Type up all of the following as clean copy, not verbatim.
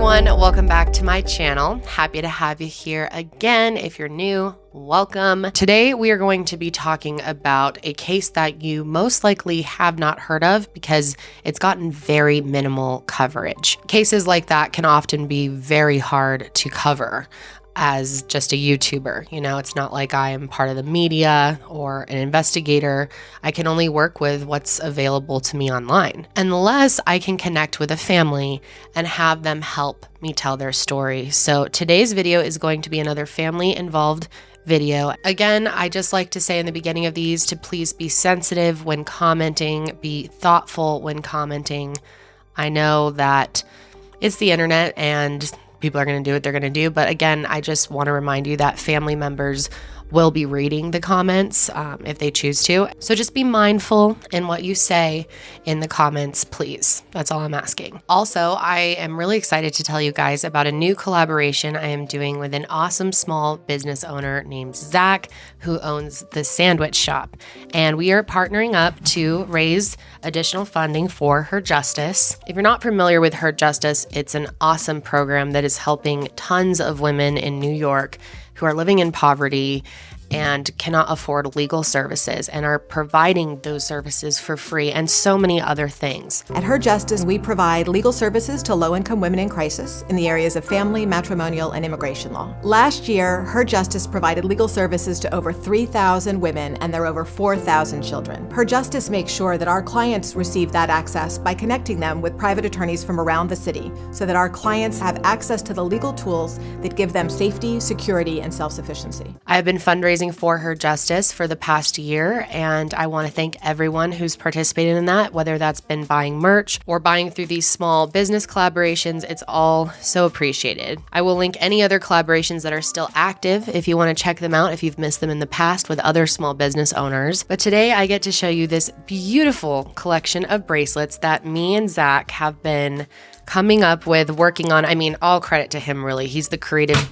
everyone, welcome back to my channel. Happy to have you here again. If you're new, welcome. Today we are going to be talking about a case that you most likely have not heard of because it's gotten very minimal coverage. Cases like that can often be very hard to cover as just a YouTuber. You know, it's not like I am part of the media or an investigator. I can only work with what's available to me online, unless I can connect with a family and have them help me tell their story. So today's video is going to be another family involved video. Again, I just like to say in the beginning of these to please be sensitive when commenting, be thoughtful when commenting. I know that it's the internet and people are going to do what they're going to do. But again, I just want to remind you that family members will be reading the comments if they choose to. So just be mindful in what you say in the comments, please. That's all I'm asking. Also, I am really excited to tell you guys about a new collaboration I am doing with an awesome small business owner named Zach, who owns the sandwich shop. And we are partnering up to raise additional funding for Her Justice. If you're not familiar with Her Justice, it's an awesome program that is helping tons of women in New York who are living in poverty and cannot afford legal services and are providing those services for free and so many other things. At Her Justice, we provide legal services to low-income women in crisis in the areas of family, matrimonial, and immigration law. Last year, Her Justice provided legal services to over 3,000 women and their over 4,000 children. Her Justice makes sure that our clients receive that access by connecting them with private attorneys from around the city so that our clients have access to the legal tools that give them safety, security, and self-sufficiency. I have been fundraising for Her Justice for the past year, and I want to thank everyone who's participated in that, whether that's been buying merch or buying through these small business collaborations. It's all so appreciated. I will link any other collaborations that are still active if you want to check them out if you've missed them in the past with other small business owners. But today I get to show you this beautiful collection of bracelets that me and Zach have been coming up with, working on. I mean, all credit to him, really. He's the creative.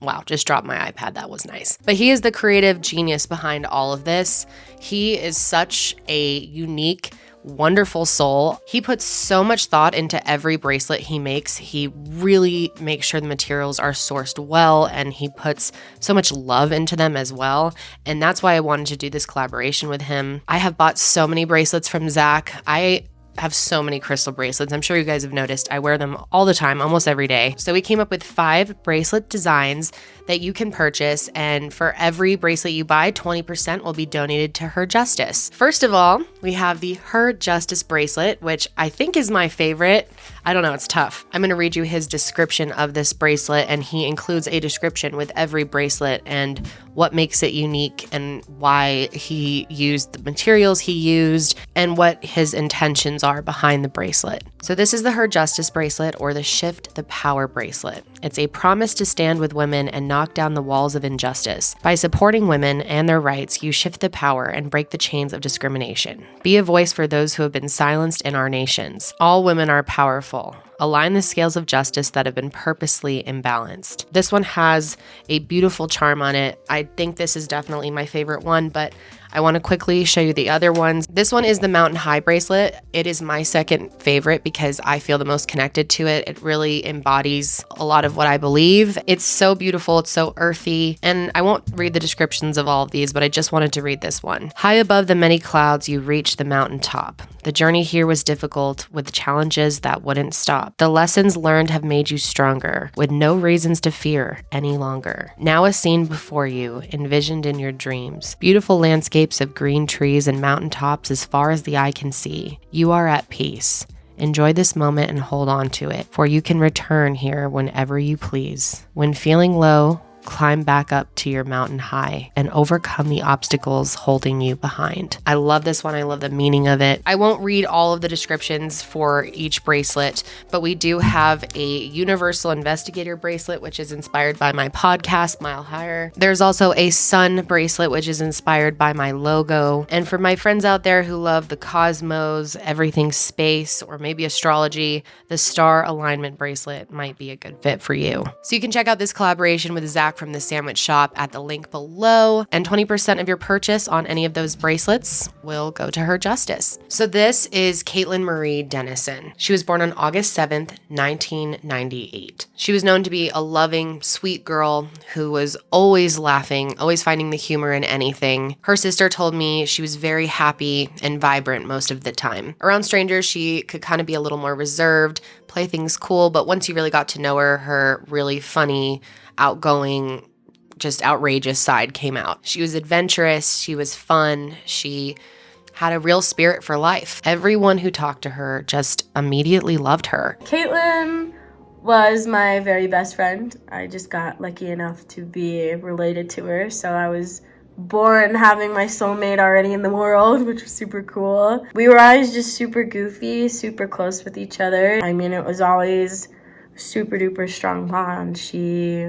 Wow, just dropped my iPad. That was nice. But he is the creative genius behind all of this. He is such a unique, wonderful soul. He puts so much thought into every bracelet he makes. He really makes sure the materials are sourced well, and he puts so much love into them as well. And that's why I wanted to do this collaboration with him. I have bought so many bracelets from Zach. I have so many crystal bracelets. I'm sure you guys have noticed. I wear them all the time, almost every day. So we came up with 5 bracelet designs that you can purchase, and for every bracelet you buy, 20% will be donated to Her Justice. First of all, we have the Her Justice bracelet, which I think is my favorite. I don't know, it's tough. I'm going to read you his description of this bracelet, and he includes a description with every bracelet and what makes it unique and why he used the materials he used and what his intentions are behind the bracelet. So this is the Her Justice bracelet, or the Shift the Power bracelet. It's a promise to stand with women and knock down the walls of injustice. By supporting women and their rights, you shift the power and break the chains of discrimination. Be a voice for those who have been silenced in our nations. All women are powerful. Align the scales of justice that have been purposely imbalanced. This one has a beautiful charm on it. I think this is definitely my favorite one, but I want to quickly show you the other ones. This one is the Mountain High bracelet. It is my second favorite because I feel the most connected to it. It really embodies a lot of what I believe. It's so beautiful. It's so earthy. And I won't read the descriptions of all of these, but I just wanted to read this one. High above the many clouds, you reach the mountaintop. The journey here was difficult, with challenges that wouldn't stop. The lessons learned have made you stronger, with no reasons to fear any longer. Now a scene before you, envisioned in your dreams. Beautiful landscapes of green trees and mountaintops as far as the eye can see. You are at peace. Enjoy this moment and hold on to it, for you can return here whenever you please. When feeling low, climb back up to your mountain high and overcome the obstacles holding you behind. I love this one. I love the meaning of it. I won't read all of the descriptions for each bracelet, but we do have a Universal Investigator bracelet, which is inspired by my podcast, Mile Higher. There's also a sun bracelet, which is inspired by my logo. And for my friends out there who love the cosmos, everything space, or maybe astrology, the star alignment bracelet might be a good fit for you. So you can check out this collaboration with Zach back from the sandwich shop at the link below, and 20% of your purchase on any of those bracelets will go to her justice. So this is Caitlyn Marie Denison. She was born on August 7th, 1998. She was known to be a loving, sweet girl who was always laughing, always finding the humor in anything. Her sister told me she was very happy and vibrant most of the time. Around strangers, she could kind of be a little more reserved, play things cool, but once you really got to know her, her really funny, outgoing, just outrageous side came out. She was adventurous, she was fun, she had a real spirit for life. Everyone who talked to her just immediately loved her. Caitlyn was my very best friend. I just got lucky enough to be related to her, so I was born having my soulmate already in the world, which was super cool. We were always just super goofy, super close with each other. I mean, it was always super duper strong bond. She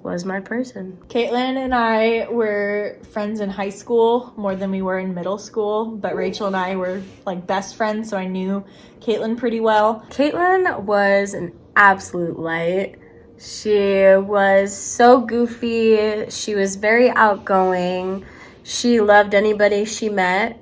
was my person. Caitlyn and I were friends in high school more than we were in middle school, but Rachel and I were like best friends, so I knew Caitlyn pretty well. Caitlyn was an absolute light. She was so goofy. She was very outgoing. She loved anybody she met.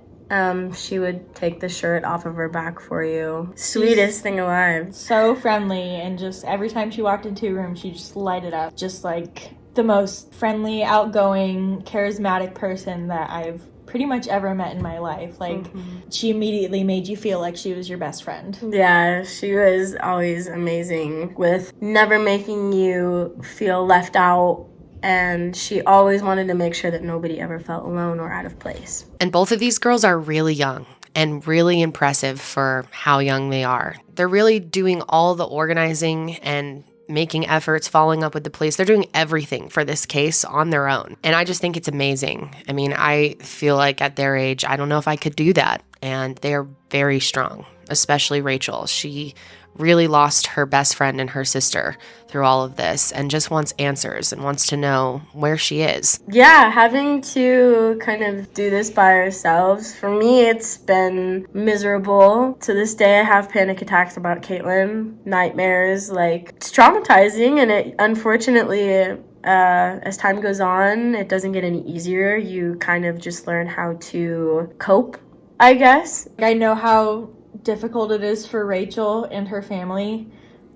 She would take the shirt off of her back for you. Sweetest thing alive. So friendly, and just every time she walked into a room, she just lighted up. Just like the most friendly, outgoing, charismatic person that I've pretty much ever met in my life. Like, she immediately made you feel like she was your best friend. Yeah, she was always amazing with never making you feel left out. And she always wanted to make sure that nobody ever felt alone or out of place. And both of these girls are really young and really impressive for how young they are. They're really doing all the organizing and making efforts, following up with the police. They're doing everything for this case on their own. And I just think it's amazing. I mean, I feel like at their age, I don't know if I could do that. And they are very strong, especially Rachael. She really lost her best friend and her sister through all of this and just wants answers and wants to know where she is. Yeah, having to kind of do this by ourselves, for me, it's been miserable. To this day, I have panic attacks about Caitlyn, nightmares. Like, it's traumatizing, and it unfortunately, as time goes on, it doesn't get any easier. You kind of just learn how to cope, I guess. I know how difficult it is for Rachel and her family,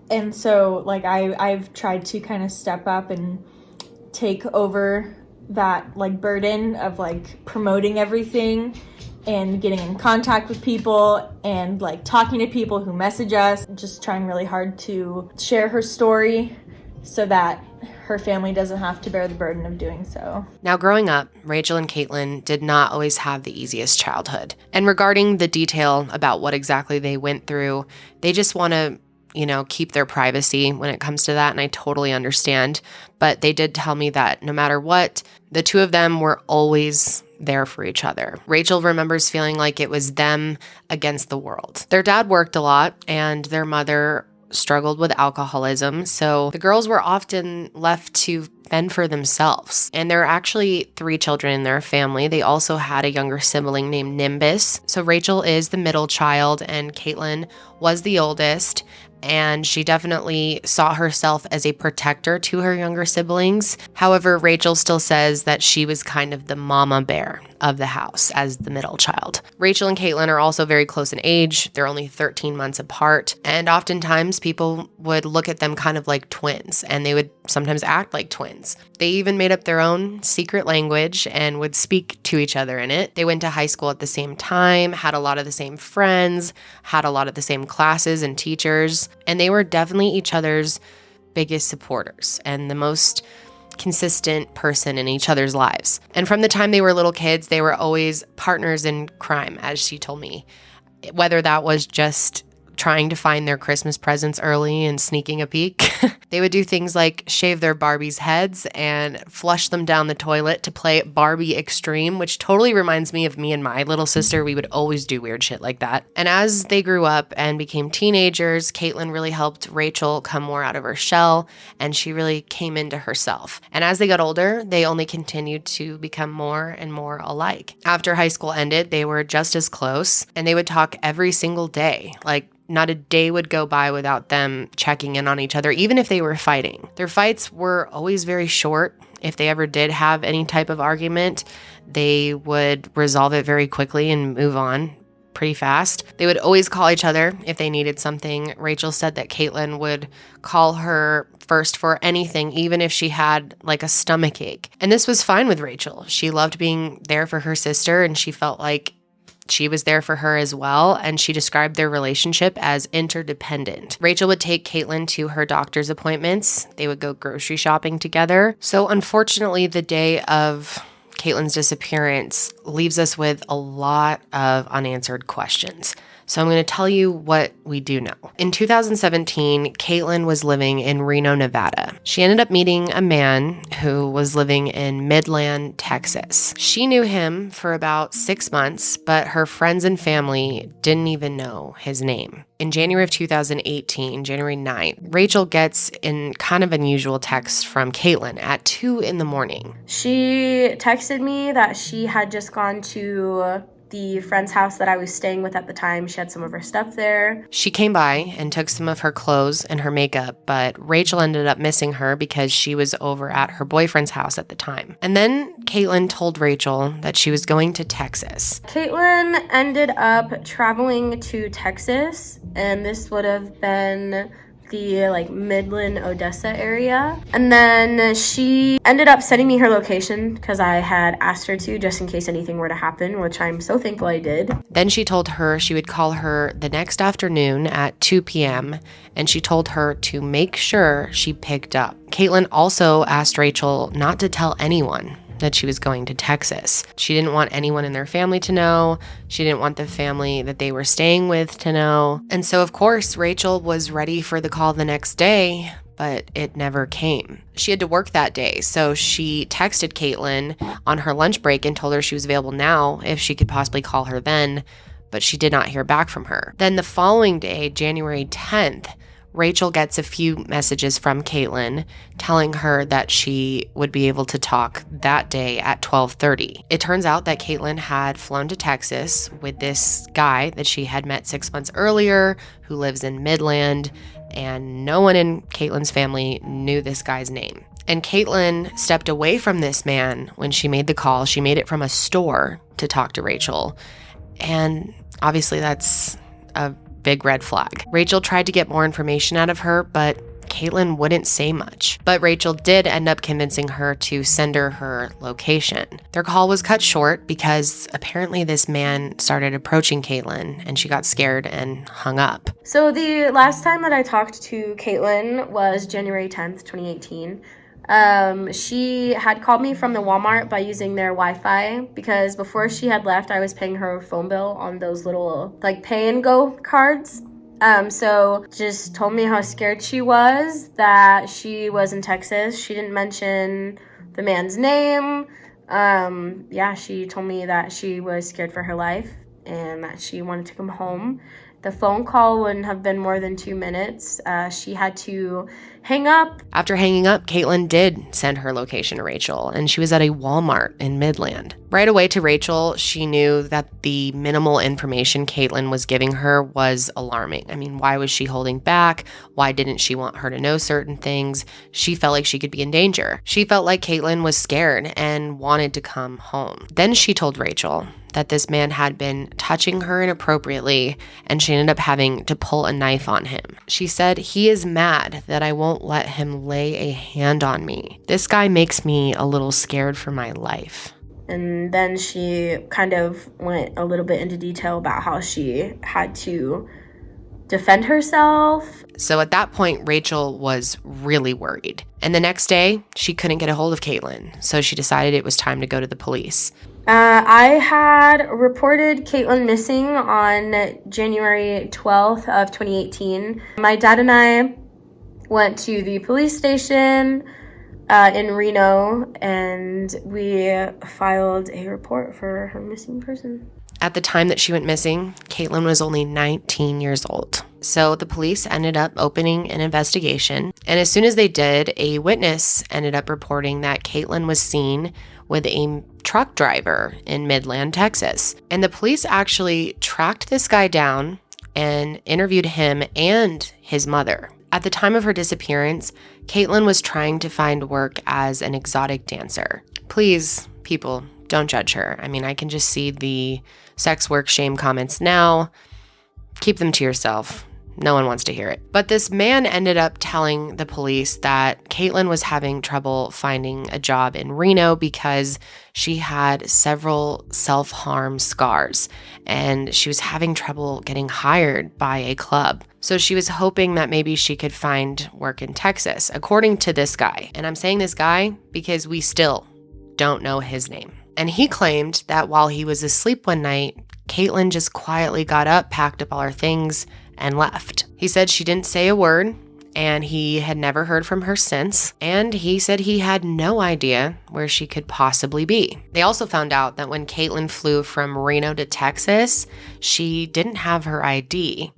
and so like I've tried to kind of step up and take over that like burden of like promoting everything and getting in contact with people and like talking to people who message us, just trying really hard to share her story so that her family doesn't have to bear the burden of doing so. Now, growing up, Rachael and Caitlyn did not always have the easiest childhood. And regarding the detail about what exactly they went through, they just want to, keep their privacy when it comes to that, and I totally understand. But they did tell me that no matter what, the two of them were always there for each other. Rachael remembers feeling like it was them against the world. Their dad worked a lot, and their mother struggled with alcoholism, so the girls were often left to fend for themselves. And there are actually 3 children in their family. They also had a younger sibling named Nimbus. So Rachael is the middle child, and Caitlyn was the oldest. And she definitely saw herself as a protector to her younger siblings. However, Rachael still says that she was kind of the mama bear of the house as the middle child. Rachael and Caitlyn are also very close in age. They're only 13 months apart. And oftentimes people would look at them kind of like twins, and they would sometimes act like twins. They even made up their own secret language and would speak to each other in it. They went to high school at the same time, had a lot of the same friends, had a lot of the same classes and teachers, and they were definitely each other's biggest supporters and the most consistent person in each other's lives. And from the time they were little kids, they were always partners in crime, as she told me, whether that was just trying to find their Christmas presents early and sneaking a peek. They would do things like shave their Barbies' heads and flush them down the toilet to play Barbie Extreme, which totally reminds me of me and my little sister. We would always do weird shit like that. And as they grew up and became teenagers, Caitlyn really helped Rachael come more out of her shell, and she really came into herself. And as they got older, they only continued to become more and more alike. After high school ended, they were just as close, and they would talk every single day, like Not a day would go by without them checking in on each other, even if they were fighting. Their fights were always very short. If they ever did have any type of argument, they would resolve it very quickly and move on pretty fast. They would always call each other if they needed something. Rachael said that Caitlyn would call her first for anything, even if she had like a stomach ache. And this was fine with Rachael. She loved being there for her sister, and she felt like she was there for her as well, and she described their relationship as interdependent. Rachael would take Caitlyn to her doctor's appointments. They would go grocery shopping together. So unfortunately, the day of Caitlyn's disappearance leaves us with a lot of unanswered questions. So I'm going to tell you what we do know. In 2017, Caitlyn was living in Reno, Nevada. She ended up meeting a man who was living in Midland, Texas. She knew him for about 6 months, but her friends and family didn't even know his name. In January of 2018, January 9th, Rachael gets an kind of unusual text from Caitlyn at 2 in the morning. She texted me that she had just gone to the friend's house that I was staying with at the time. She had some of her stuff there. She came by and took some of her clothes and her makeup, but Rachael ended up missing her because she was over at her boyfriend's house at the time. And then Caitlyn told Rachael that she was going to Texas. Caitlyn ended up traveling to Texas, and this would have been the Midland, Odessa area. And then she ended up sending me her location because I had asked her to, just in case anything were to happen, which I'm so thankful I did. Then she told her she would call her the next afternoon at 2 p.m. and she told her to make sure she picked up. Caitlyn also asked Rachael not to tell anyone that she was going to Texas. She didn't want anyone in their family to know. She didn't want the family that they were staying with to know. And so, of course, Rachael was ready for the call the next day, but it never came. She had to work that day, so she texted Caitlyn on her lunch break and told her she was available now if she could possibly call her then, but she did not hear back from her. Then the following day, January 10th, Rachael gets a few messages from Caitlyn telling her that she would be able to talk that day at 12:30. It turns out that Caitlyn had flown to Texas with this guy that she had met 6 months earlier who lives in Midland, and no one in Caitlyn's family knew this guy's name. And Caitlyn stepped away from this man when she made the call. She made it from a store to talk to Rachael. And obviously that's a big red flag. Rachael tried to get more information out of her, but Caitlyn wouldn't say much. But Rachael did end up convincing her to send her location. Their call was cut short because apparently this man started approaching Caitlyn and she got scared and hung up. So the last time that I talked to Caitlyn was January 10th, 2018. She had called me from the Walmart by using their Wi-Fi because before she had left, I was paying her phone bill on those little pay and go cards. So just told me how scared she was, that she was in Texas. She didn't mention the man's name. She told me that she was scared for her life and that she wanted to come home. The phone call wouldn't have been more than 2 minutes. She had to hang up. After hanging up, Caitlyn did send her location to Rachael, and she was at a Walmart in Midland. Right away to Rachael, she knew that the minimal information Caitlyn was giving her was alarming. I mean, why was she holding back? Why didn't she want her to know certain things? She felt like she could be in danger. She felt like Caitlyn was scared and wanted to come home. Then she told Rachael that this man had been touching her inappropriately, and she ended up having to pull a knife on him. She said, "He is mad that I won't let him lay a hand on me. This guy makes me a little scared for my life." And then she kind of went a little bit into detail about how she had to defend herself. So at that point, Rachael was really worried. And the next day, she couldn't get a hold of Caitlyn, so she decided it was time to go to the police. I had reported Caitlyn missing on January 12th of 2018. My dad and I went to the police station in Reno, and we filed a report for her missing person. At the time that she went missing, Caitlyn was only 19 years old. So the police ended up opening an investigation, and as soon as they did, a witness ended up reporting that Caitlyn was seen with a truck driver in Midland, Texas. And the police actually tracked this guy down and interviewed him and his mother. At the time of her disappearance, Caitlyn was trying to find work as an exotic dancer. Please, people, don't judge her. I mean, I can just see the sex work shame comments now. Keep them to yourself. No one wants to hear it. But this man ended up telling the police that Caitlyn was having trouble finding a job in Reno because she had several self-harm scars and she was having trouble getting hired by a club. So she was hoping that maybe she could find work in Texas, according to this guy. And I'm saying this guy because we still don't know his name. And he claimed that while he was asleep one night, Caitlyn just quietly got up, packed up all her things, and left. He said she didn't say a word, and he had never heard from her since, and he said he had no idea where she could possibly be. They also found out that when Caitlyn flew from Reno to Texas, she didn't have her ID,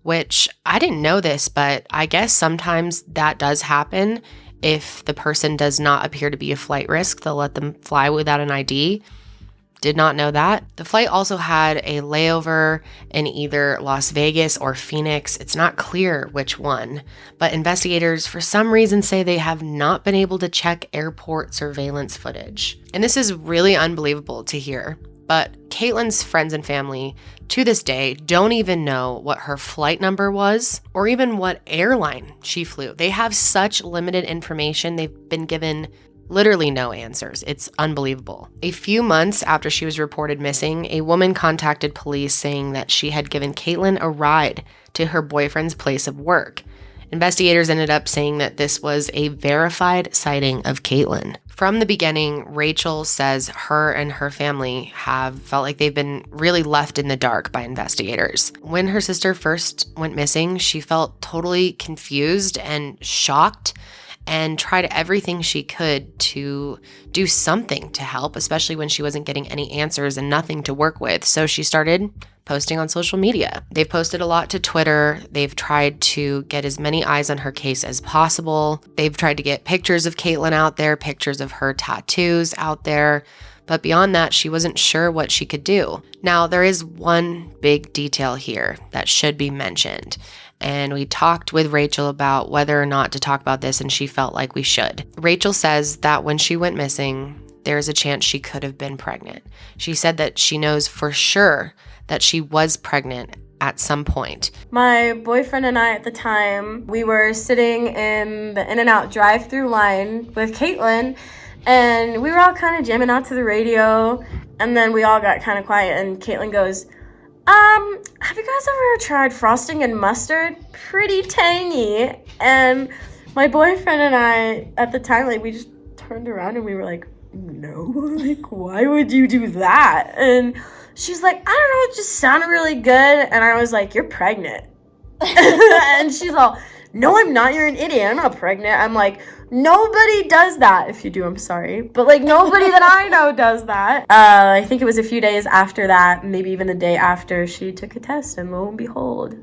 which I didn't know this, but I guess sometimes that does happen. If the person does not appear to be a flight risk, they'll let them fly without an ID. Did not know that. The flight also had a layover in either Las Vegas or Phoenix. It's not clear which one, but investigators for some reason say they have not been able to check airport surveillance footage. And this is really unbelievable to hear, but Caitlyn's friends and family to this day don't even know what her flight number was or even what airline she flew. They have such limited information. They've been given literally no answers. It's unbelievable. A few months after she was reported missing, a woman contacted police saying that she had given Caitlyn a ride to her boyfriend's place of work. Investigators ended up saying that this was a verified sighting of Caitlyn. From the beginning, Rachael says her and her family have felt like they've been really left in the dark by investigators. When her sister first went missing, she felt totally confused and shocked and tried everything she could to do something to help, especially when she wasn't getting any answers and nothing to work with. So she started posting on social media. They've posted a lot to Twitter. They've tried to get as many eyes on her case as possible. They've tried to get pictures of Caitlyn out there, pictures of her tattoos out there. But beyond that, she wasn't sure what she could do. Now, there is one big detail here that should be mentioned. And we talked with Rachael about whether or not to talk about this, and she felt like we should. Rachael says that when she went missing, there's a chance she could have been pregnant. She said that she knows for sure that she was pregnant at some point. My boyfriend and I at the time, we were sitting in the In-N-Out drive-through line with Caitlyn, and we were all kind of jamming out to the radio, and then we all got kind of quiet, and Caitlyn goes, have you guys ever tried frosting and mustard? Pretty tangy. And my boyfriend and I, at the time, like, we just turned around and we were like, no, like, why would you do that? And she's like, I don't know, it just sounded really good. And I was like, you're pregnant. And she's all, no, I'm not, you're an idiot, I'm not pregnant. I'm like, nobody does that. If you do, I'm sorry. But, like, nobody that I know does that. I think it was a few days after that, maybe even the day after, she took a test, and lo and behold,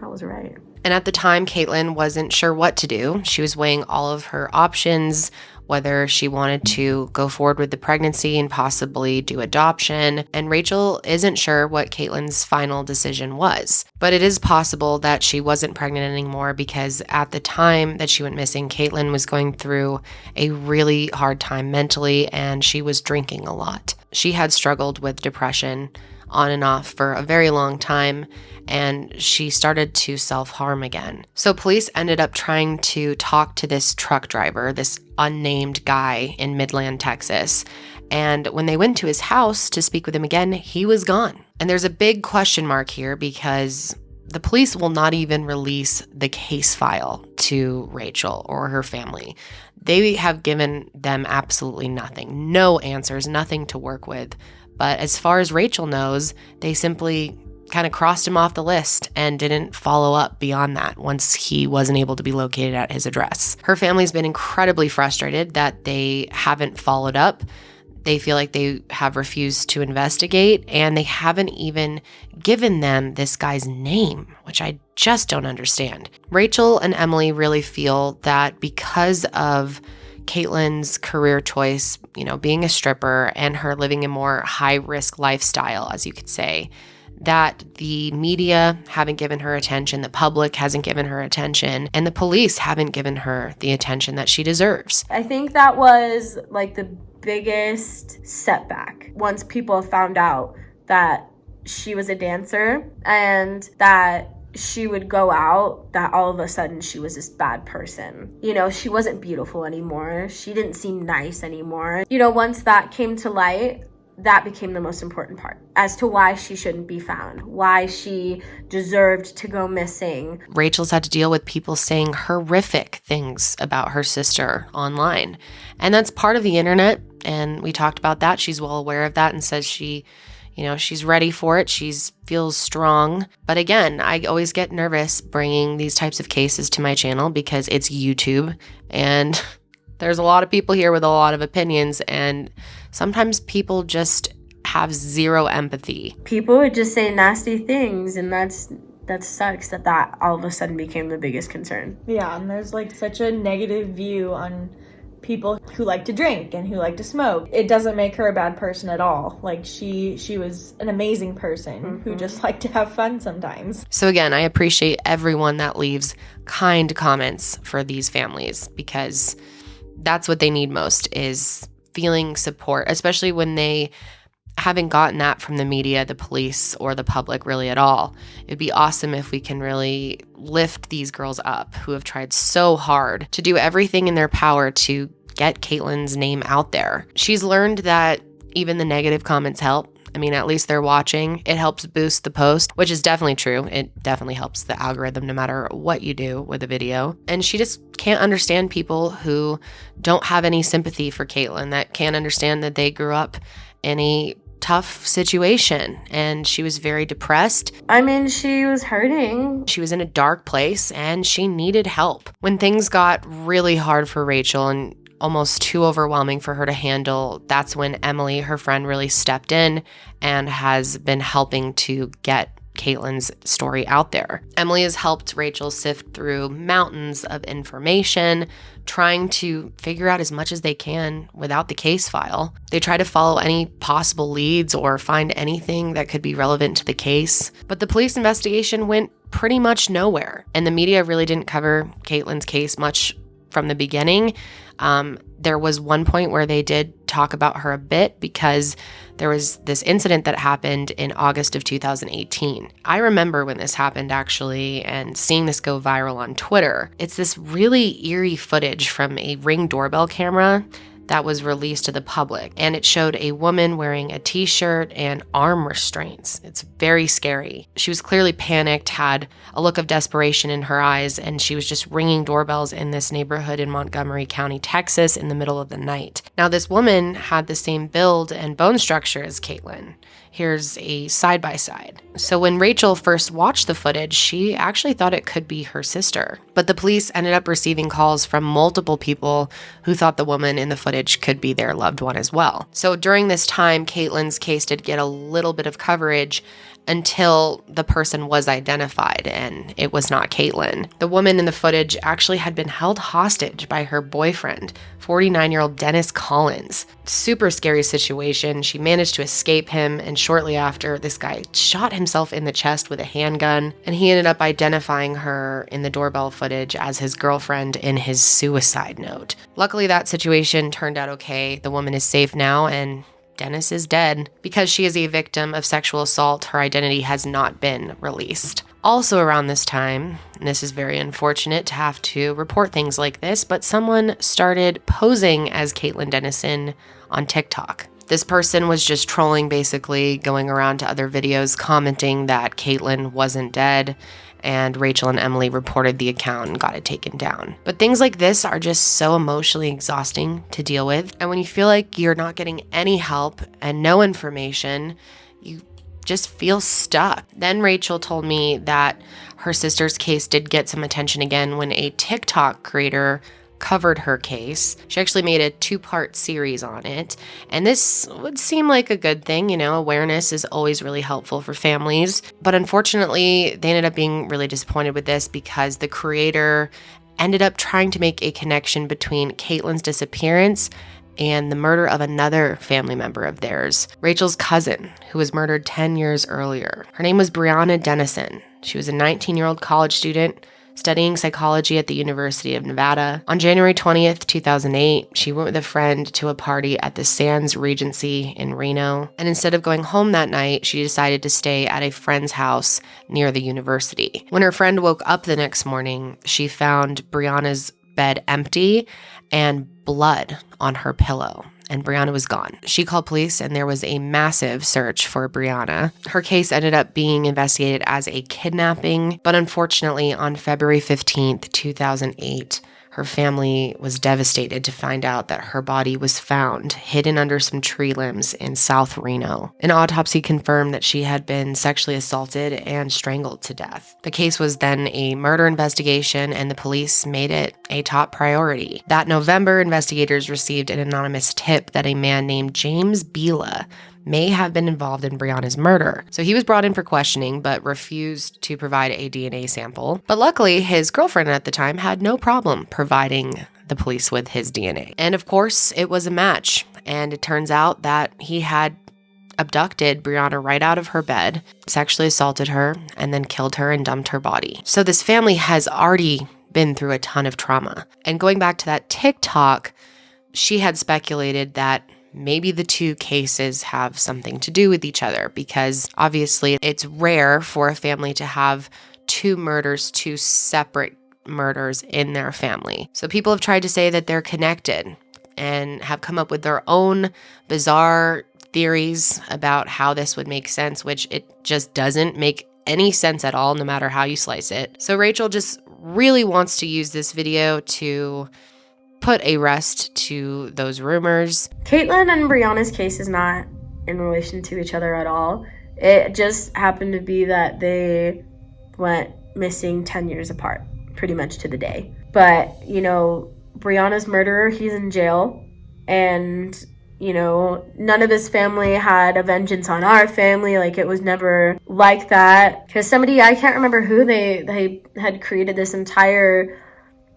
I was right. And at the time, Caitlyn wasn't sure what to do. She was weighing all of her options, whether she wanted to go forward with the pregnancy and possibly do adoption. And Rachael isn't sure what Caitlyn's final decision was. But it is possible that she wasn't pregnant anymore because at the time that she went missing, Caitlyn was going through a really hard time mentally and she was drinking a lot. She had struggled with depression on and off for a very long time, and she started to self-harm again. So police ended up trying to talk to this truck driver, this unnamed guy in Midland, Texas. And when they went to his house to speak with him again, he was gone. And there's a big question mark here because the police will not even release the case file to Rachael or her family. They have given them absolutely nothing, no answers, nothing to work with. But as far as Rachael knows, they simply kind of crossed him off the list and didn't follow up beyond that once he wasn't able to be located at his address. Her family's been incredibly frustrated that they haven't followed up. They feel like they have refused to investigate, and they haven't even given them this guy's name, which I just don't understand. Rachael and Emily really feel that because of Caitlyn's career choice, being a stripper and her living a more high-risk lifestyle, as you could say, that the media haven't given her attention, the public hasn't given her attention, and the police haven't given her the attention that she deserves. I think that was like the biggest setback once people found out that she was a dancer and that she would go out, that all of a sudden she was this bad person. You know, she wasn't beautiful anymore. She didn't seem nice anymore. You know, once that came to light, that became the most important part as to why she shouldn't be found, why she deserved to go missing. Rachael's had to deal with people saying horrific things about her sister online. And that's part of the internet. And we talked about that. She's well aware of that and says she's ready for it. She feels strong. But again, I always get nervous bringing these types of cases to my channel because it's YouTube and there's a lot of people here with a lot of opinions, and sometimes people just have zero empathy. People would just say nasty things, and that sucks that all of a sudden became the biggest concern. Yeah, and there's like such a negative view on people who like to drink and who like to smoke. It doesn't make her a bad person at all. Like she was an amazing person who just liked to have fun sometimes. So again, I appreciate everyone that leaves kind comments for these families because that's what they need most, is feeling support, especially when they haven't gotten that from the media, the police, or the public really at all. It'd be awesome if we can really lift these girls up who have tried so hard to do everything in their power to get Caitlyn's name out there. She's learned that even the negative comments help. I mean, at least they're watching. It helps boost the post, which is definitely true. It definitely helps the algorithm no matter what you do with a video. And she just can't understand people who don't have any sympathy for Caitlyn, that can't understand that they grew up in a tough situation and she was very depressed. I mean, she was hurting. She was in a dark place and she needed help. When things got really hard for Rachael and almost too overwhelming for her to handle, that's when Emily, her friend, really stepped in and has been helping to get Caitlyn's story out there. Emily has helped Rachael sift through mountains of information, trying to figure out as much as they can without the case file. They try to follow any possible leads or find anything that could be relevant to the case, but the police investigation went pretty much nowhere, and the media really didn't cover Caitlyn's case much from the beginning. There was one point where they did talk about her a bit because there was this incident that happened in August of 2018. I remember when this happened, actually, and seeing this go viral on Twitter. It's this really eerie footage from a Ring doorbell camera that was released to the public, and it showed a woman wearing a t-shirt and arm restraints. It's very scary. She was clearly panicked, had a look of desperation in her eyes, and she was just ringing doorbells in this neighborhood in Montgomery County, Texas, in the middle of the night. Now, this woman had the same build and bone structure as Caitlyn. Here's a side-by-side. So when Rachael first watched the footage, she actually thought it could be her sister. But the police ended up receiving calls from multiple people who thought the woman in the footage could be their loved one as well. So during this time, Caitlyn's case did get a little bit of coverage until the person was identified, and it was not Caitlyn. The woman in the footage actually had been held hostage by her boyfriend, 49-year-old Dennis Collins. Super scary situation. She managed to escape him, and shortly after, this guy shot himself in the chest with a handgun, and he ended up identifying her in the doorbell footage as his girlfriend in his suicide note. Luckily, that situation turned out okay. The woman is safe now, and Dennis is dead. Because she is a victim of sexual assault, her identity has not been released. Also around this time, and this is very unfortunate to have to report things like this, but someone started posing as Caitlyn Denison on TikTok. This person was just trolling, basically, going around to other videos commenting that Caitlyn wasn't dead, and Rachael and Emily reported the account and got it taken down. But things like this are just so emotionally exhausting to deal with, and when you feel like you're not getting any help and no information, you just feel stuck. Then Rachael told me that her sister's case did get some attention again when a TikTok creator covered her case. She actually made a 2-part series on it, and this would seem like a good thing. You know, awareness is always really helpful for families, but unfortunately they ended up being really disappointed with this because the creator ended up trying to make a connection between Caitlyn's disappearance and the murder of another family member of theirs, Rachel's cousin, who was murdered 10 years earlier. Her name was Brianna Denison. She was a 19-year-old college student studying psychology at the University of Nevada. On January 20th, 2008, she went with a friend to a party at the Sands Regency in Reno. And instead of going home that night, she decided to stay at a friend's house near the university. When her friend woke up the next morning, she found Brianna's bed empty and blood on her pillow. And Brianna was gone. She called police and there was a massive search for Brianna. Her case ended up being investigated as a kidnapping, but unfortunately on February 15th, 2008, her family was devastated to find out that her body was found hidden under some tree limbs in South Reno. An autopsy confirmed that she had been sexually assaulted and strangled to death. The case was then a murder investigation and the police made it a top priority. That November, investigators received an anonymous tip that a man named James Bila may have been involved in Brianna's murder. So he was brought in for questioning, but refused to provide a DNA sample. But luckily, his girlfriend at the time had no problem providing the police with his DNA. And of course, it was a match. And it turns out that he had abducted Brianna right out of her bed, sexually assaulted her, and then killed her and dumped her body. So this family has already been through a ton of trauma. And going back to that TikTok, she had speculated that maybe the two cases have something to do with each other because obviously it's rare for a family to have two separate murders in their family. So people have tried to say that they're connected and have come up with their own bizarre theories about how this would make sense, which it just doesn't make any sense at all, no matter how you slice it. So Rachael just really wants to use this video to put a rest to those rumors. Caitlyn and Brianna's case is not in relation to each other at all. It just happened to be that they went missing 10 years apart, pretty much to the day. But, Brianna's murderer, he's in jail. And, none of his family had a vengeance on our family. Like, it was never like that. Because somebody, I can't remember who, they had created this entire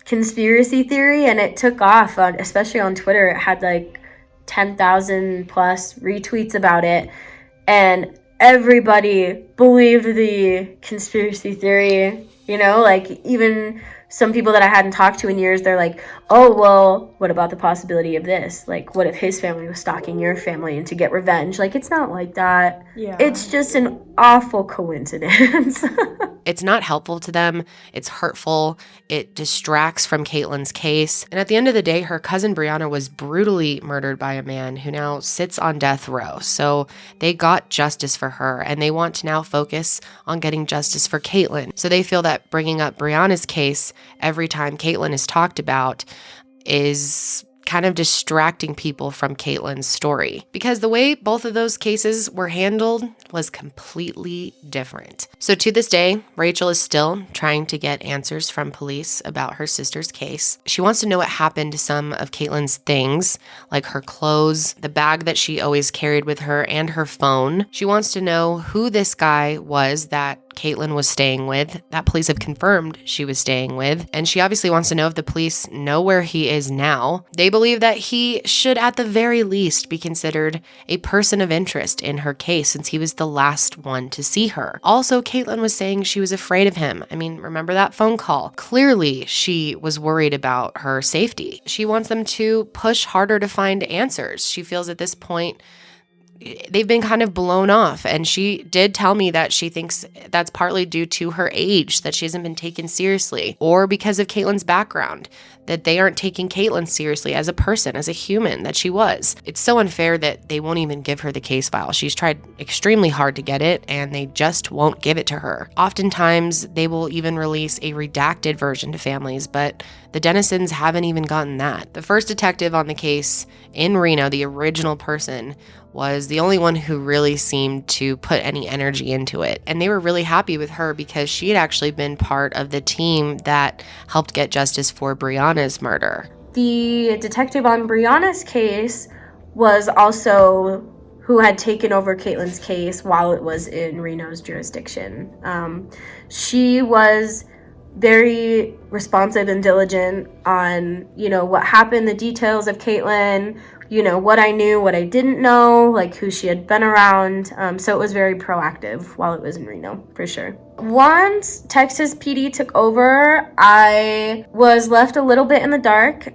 conspiracy theory and it took off, especially on Twitter. It had like 10,000 plus retweets about it and everybody believed the conspiracy theory, even some people that I hadn't talked to in years, they're like, oh, well, what about the possibility of this? Like, what if his family was stalking your family and to get revenge? Like, it's not like that. Yeah. It's just an awful coincidence. It's not helpful to them. It's hurtful. It distracts from Caitlyn's case. And at the end of the day, her cousin Brianna was brutally murdered by a man who now sits on death row. So they got justice for her and they want to now focus on getting justice for Caitlyn. So they feel that bringing up Brianna's case every time Caitlyn is talked about is kind of distracting people from Caitlyn's story because the way both of those cases were handled was completely different. So to this day, Rachael is still trying to get answers from police about her sister's case. She wants to know what happened to some of Caitlyn's things, like her clothes, the bag that she always carried with her, and her phone. She wants to know who this guy was that Caitlyn was staying with, that police have confirmed she was staying with, and she obviously wants to know if the police know where he is now. They believe that he should at the very least be considered a person of interest in her case since he was the last one to see her. Also, Caitlyn was saying she was afraid of him. I mean, remember that phone call? Clearly, she was worried about her safety. She wants them to push harder to find answers. She feels at this point they've been kind of blown off. And she did tell me that she thinks that's partly due to her age, that she hasn't been taken seriously, or because of Caitlyn's background, that they aren't taking Caitlyn seriously as a person, as a human that she was. It's so unfair that they won't even give her the case file. She's tried extremely hard to get it, and they just won't give it to her. Oftentimes, they will even release a redacted version to families, but the Denisons haven't even gotten that. The first detective on the case in Reno, the original person, was the only one who really seemed to put any energy into it. And they were really happy with her because she had actually been part of the team that helped get justice for Brianna's murder. The detective on Brianna's case was also who had taken over Caitlyn's case while it was in Reno's jurisdiction. She was very responsive and diligent on, what happened, the details of Caitlyn, what I knew, what I didn't know, like who she had been around. So it was very proactive while it was in Reno, for sure. Once Texas PD took over, I was left a little bit in the dark.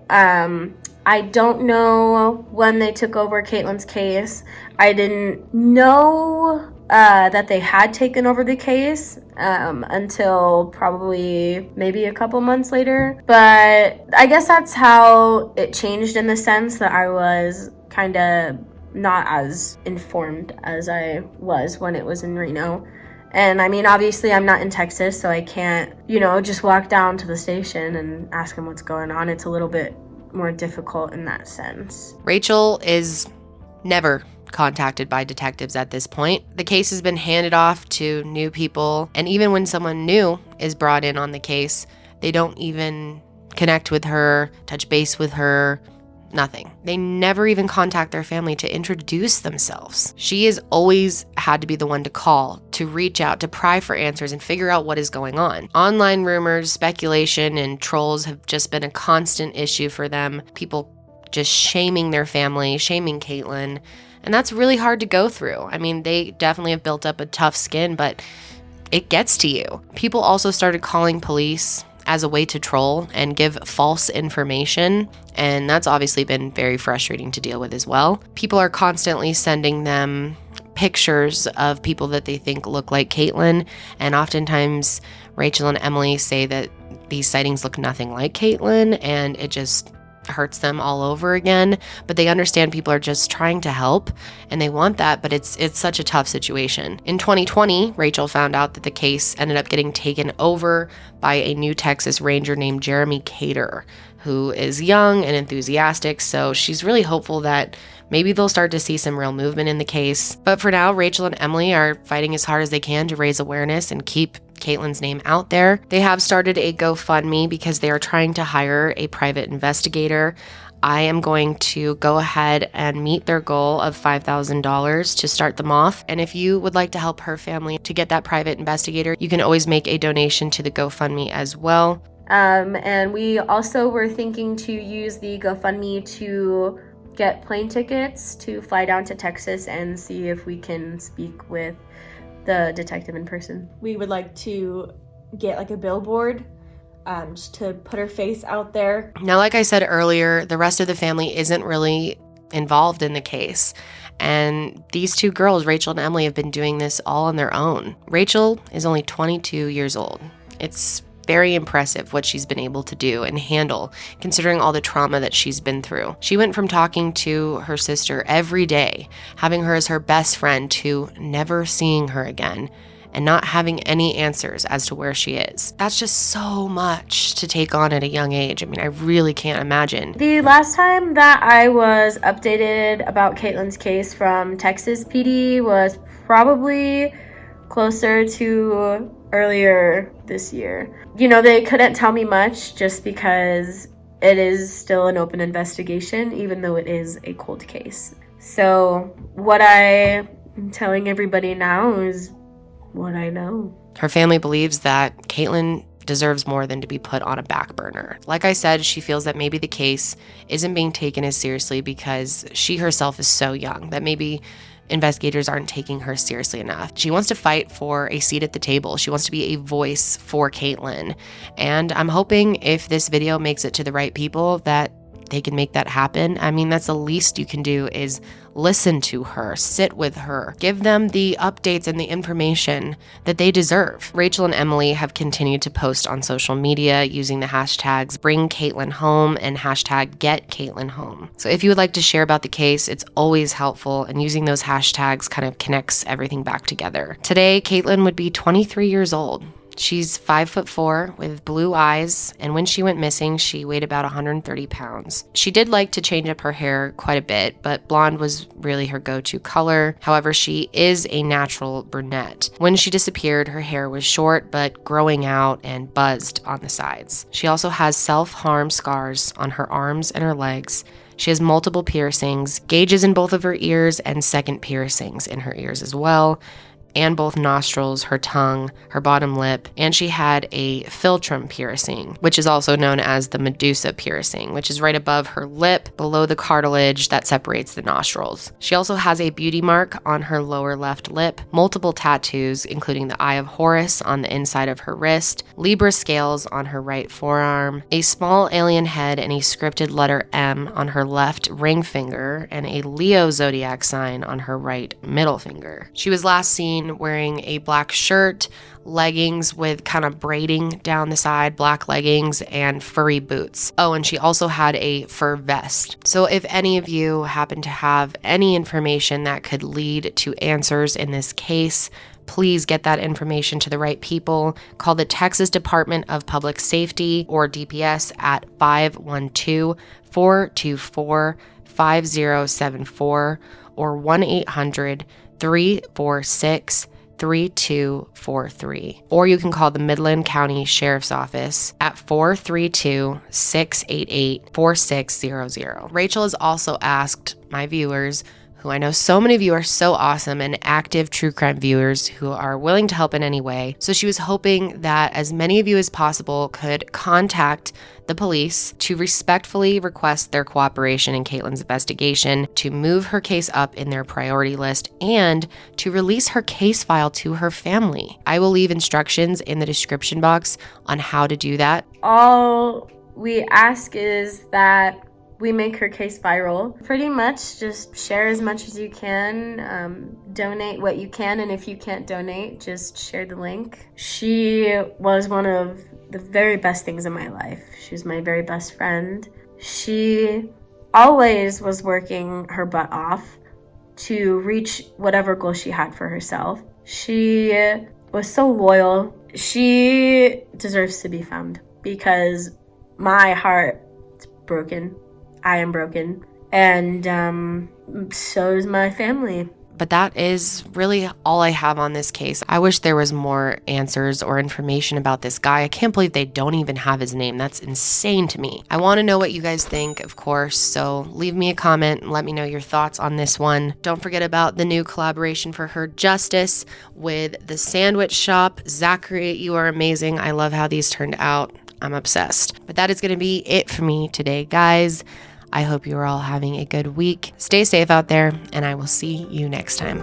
I don't know when they took over Caitlyn's case. I didn't know that they had taken over the case until probably maybe a couple months later. But I guess that's how it changed, in the sense that I was kind of not as informed as I was when it was in Reno. And I mean, obviously I'm not in Texas, so I can't, just walk down to the station and ask them what's going on. It's a little bit more difficult in that sense. Rachael is never contacted by detectives at this point. The case has been handed off to new people, and even when someone new is brought in on the case, they don't even connect with her, touch base with her, nothing. They never even contact their family to introduce themselves. She has always had to be the one to call, to reach out, to pry for answers and figure out what is going on. Online rumors, speculation, and trolls have just been a constant issue for them. People just shaming their family, shaming Caitlyn. And that's really hard to go through. I mean, they definitely have built up a tough skin, but it gets to you. People also started calling police as a way to troll and give false information, and that's obviously been very frustrating to deal with as well. People are constantly sending them pictures of people that they think look like Caitlyn, and oftentimes Rachael and Emily say that these sightings look nothing like Caitlyn, and it just hurts them all over again. But they understand people are just trying to help, and they want that, but it's such a tough situation. In 2020, Rachael found out that the case ended up getting taken over by a new Texas Ranger named Jeremy Cater, who is young and enthusiastic, so she's really hopeful that maybe they'll start to see some real movement in the case. But for now, Rachael and Emily are fighting as hard as they can to raise awareness and keep Caitlyn's name out there. They have started a GoFundMe because they are trying to hire a private investigator. I am going to go ahead and meet their goal of $5,000 to start them off. And if you would like to help her family to get that private investigator, you can always make a donation to the GoFundMe as well. And we also were thinking to use the GoFundMe to get plane tickets to fly down to Texas and see if we can speak with the detective in person. We would like to get like a billboard just to put her face out there. Now, like I said earlier, the rest of the family isn't really involved in the case. And these two girls, Rachael and Emily, have been doing this all on their own. Rachael is only 22 years old. It's very impressive what she's been able to do and handle, considering all the trauma that she's been through. She went from talking to her sister every day, having her as her best friend, to never seeing her again and not having any answers as to where she is. That's just so much to take on at a young age. I mean, I really can't imagine. The last time that I was updated about Caitlyn's case from Texas PD was probably closer to earlier this year. They couldn't tell me much just because it is still an open investigation, even though it is a cold case. So what I am telling everybody now is what I know. Her family believes that Caitlyn deserves more than to be put on a back burner. Like I said, she feels that maybe the case isn't being taken as seriously because she herself is so young, that maybe investigators aren't taking her seriously enough. She wants to fight for a seat at the table. She wants to be a voice for Caitlyn. And I'm hoping if this video makes it to the right people that they can make that happen. I mean, that's the least you can do, is listen to her, sit with her, give them the updates and the information that they deserve. Rachael and Emily have continued to post on social media using the hashtags Bring Caitlyn Home and hashtag Get Caitlyn Home. So if you would like to share about the case, it's always helpful, and using those hashtags kind of connects everything back together. Today, Caitlyn would be 23 years old. She's 5'4" with blue eyes, and when she went missing, she weighed about 130 pounds. She did like to change up her hair quite a bit, but blonde was really her go-to color. However, she is a natural brunette. When she disappeared, her hair was short, but growing out and buzzed on the sides. She also has self-harm scars on her arms and her legs. She has multiple piercings, gauges in both of her ears, and second piercings in her ears as well. and both nostrils, her tongue, her bottom lip, and she had a philtrum piercing, which is also known as the Medusa piercing, which is right above her lip, below the cartilage that separates the nostrils. She also has a beauty mark on her lower left lip, multiple tattoos, including the Eye of Horus on the inside of her wrist, Libra scales on her right forearm, a small alien head and a scripted letter M on her left ring finger, and a Leo zodiac sign on her right middle finger. She was last seen wearing a black shirt, leggings with kind of braiding down the side, black leggings, and furry boots. Oh, and she also had a fur vest. So if any of you happen to have any information that could lead to answers in this case, please get that information to the right people. Call the Texas Department of Public Safety, or DPS, at 512-424-5074 or 1-800-346-3243. Or you can call the Midland County Sheriff's Office at 432-688-4600. Rachel has also asked my viewers, who I know so many of you are so awesome and active true crime viewers who are willing to help in any way. So she was hoping that as many of you as possible could contact the police to respectfully request their cooperation in Caitlyn's investigation, to move her case up in their priority list, and to release her case file to her family. I will leave instructions in the description box on how to do that. All we ask is that we make her case viral. Pretty much just share as much as you can, donate what you can, and if you can't donate, just share the link. She was one of the very best things in my life. She was my very best friend. She always was working her butt off to reach whatever goal she had for herself. She was so loyal. She deserves to be found because my heart is broken. I am broken, and so is my family. But that is really all I have on this case. I wish there was more answers or information about this guy. I can't believe they don't even have his name. That's insane to me. I want to know what you guys think, of course, so leave me a comment and let me know your thoughts on this one. Don't forget about the new collaboration for Her Justice with the sandwich shop. Zachary, you are amazing. I love how these turned out. I'm obsessed. But that is going to be it for me today, guys. I hope you are all having a good week. Stay safe out there, and I will see you next time.